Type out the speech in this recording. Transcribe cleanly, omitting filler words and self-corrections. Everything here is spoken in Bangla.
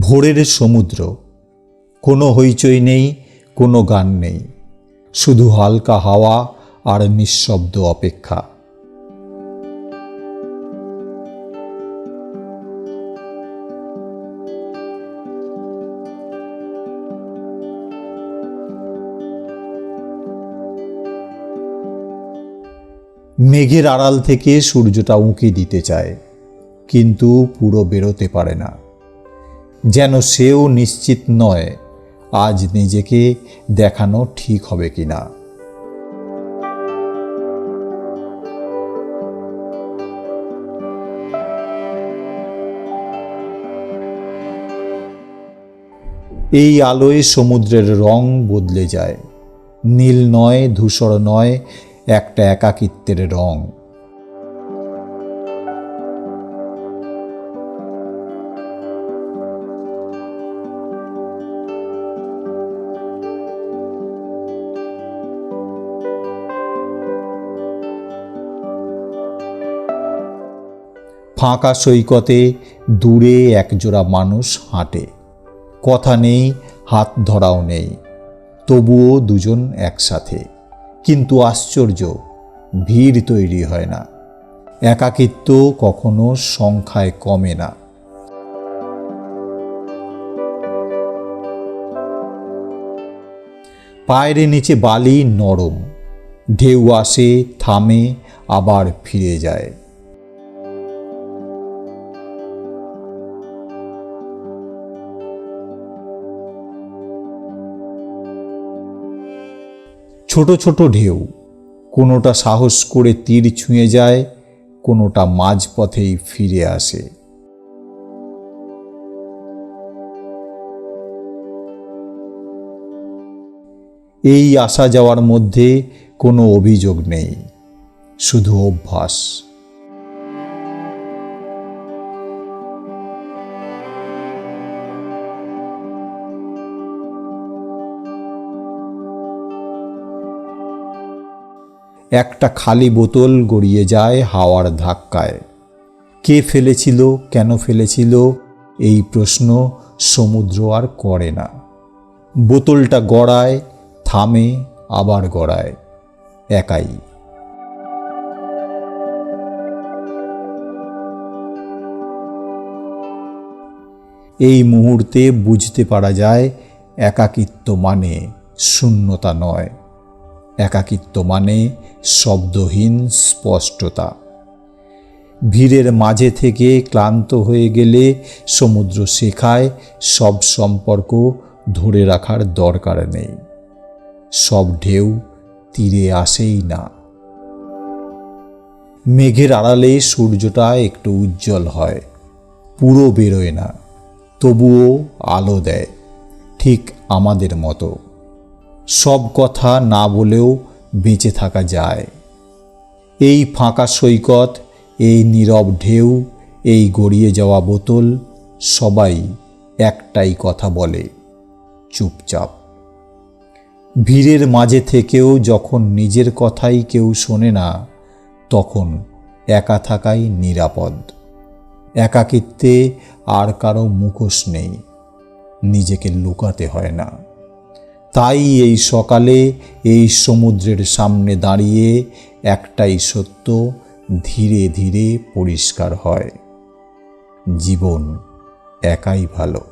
ভোরের সমুদ্র, কোনো হইচই নেই, কোনো গান নেই, শুধু হালকা হাওয়া আর নিঃশব্দ অপেক্ষা। মেঘের আড়াল থেকে সূর্যটা উঁকি দিতে চায়, কিন্তু পুরো বেরোতে পারে না, যেন সেও নিশ্চিত নয় আজ নিজেকে দেখানো ঠিক হবে কিনা। এই আলোয় সমুদ্রের রং বদলে যায়, নীল নয়, ধূসর নয়, একটা একাকিত্বের রং। ফাঁকা সৈকতে দূরে একজোড়া মানুষ হাঁটে, কথা নেই, হাত ধরাও নেই, তবুও দুজন একসাথে। কিন্তু আশ্চর্য, ভিড় তৈরি হয় না, একাকিত্ব কখনো সংখ্যায় কমে না। পায়ের নিচে বালি নরম, ঢেউ আসে, থামে, আবার ফিরে যায়। ছোট ছোট ঢেউ, কোনোটা সাহস করে তীর ছুঁয়ে যায়, কোনোটা মাঝপথেই ফিরে আসে। এই আসা যাওয়ার মধ্যে কোনো অভিযোগ নেই, শুধু অভ্যাস। একটা খালি বোতল গড়িয়ে যায় হাওয়ার ধাক্কায়। কে ফেলেছিল, কেন ফেলেছিল, এই প্রশ্ন সমুদ্র আর করে না। বোতলটা গড়ায়, থামে, আবার গড়ায়, একাই। এই মুহূর্তে বুঝতে পারা যায়, একাকিত্ব মানে শূন্যতা নয়, একাকিত্ব মানে শব্দহীন স্পষ্টতা। ভিড়ের মাঝে থেকে ক্লান্ত হয়ে গেলে সমুদ্র শেখায় সব সম্পর্ক ধরে রাখার দরকার নেই, সব ঢেউ তীরে আসেই না। মেঘের আড়ালে সূর্যটা একটু উজ্জ্বল হয়, পুরো বেরোয় না, তবুও আলো দেয়, ঠিক আমাদের মতো। সব কথা না বলেও বেঁচে থাকা যায়। এই ফাঁকা সৈকত, এই নীরব ঢেউ, এই গড়িয়ে যাওয়া বোতল, সবাই একটাই কথা বলে, চুপচাপ। ভিড়ের মাঝে থেকেও যখন নিজের কথাই কেউ শোনে না, তখন একা থাকাই নিরাপদ। একাকিত্বে আর কারো মুখোশ নেই, নিজেকে লুকাতে হয় না। তাই এই সকালে এই সমুদ্রের সামনে দাঁড়িয়ে একটাই সত্য ধীরে ধীরে পরিষ্কার হয়, জীবন একাই ভালো।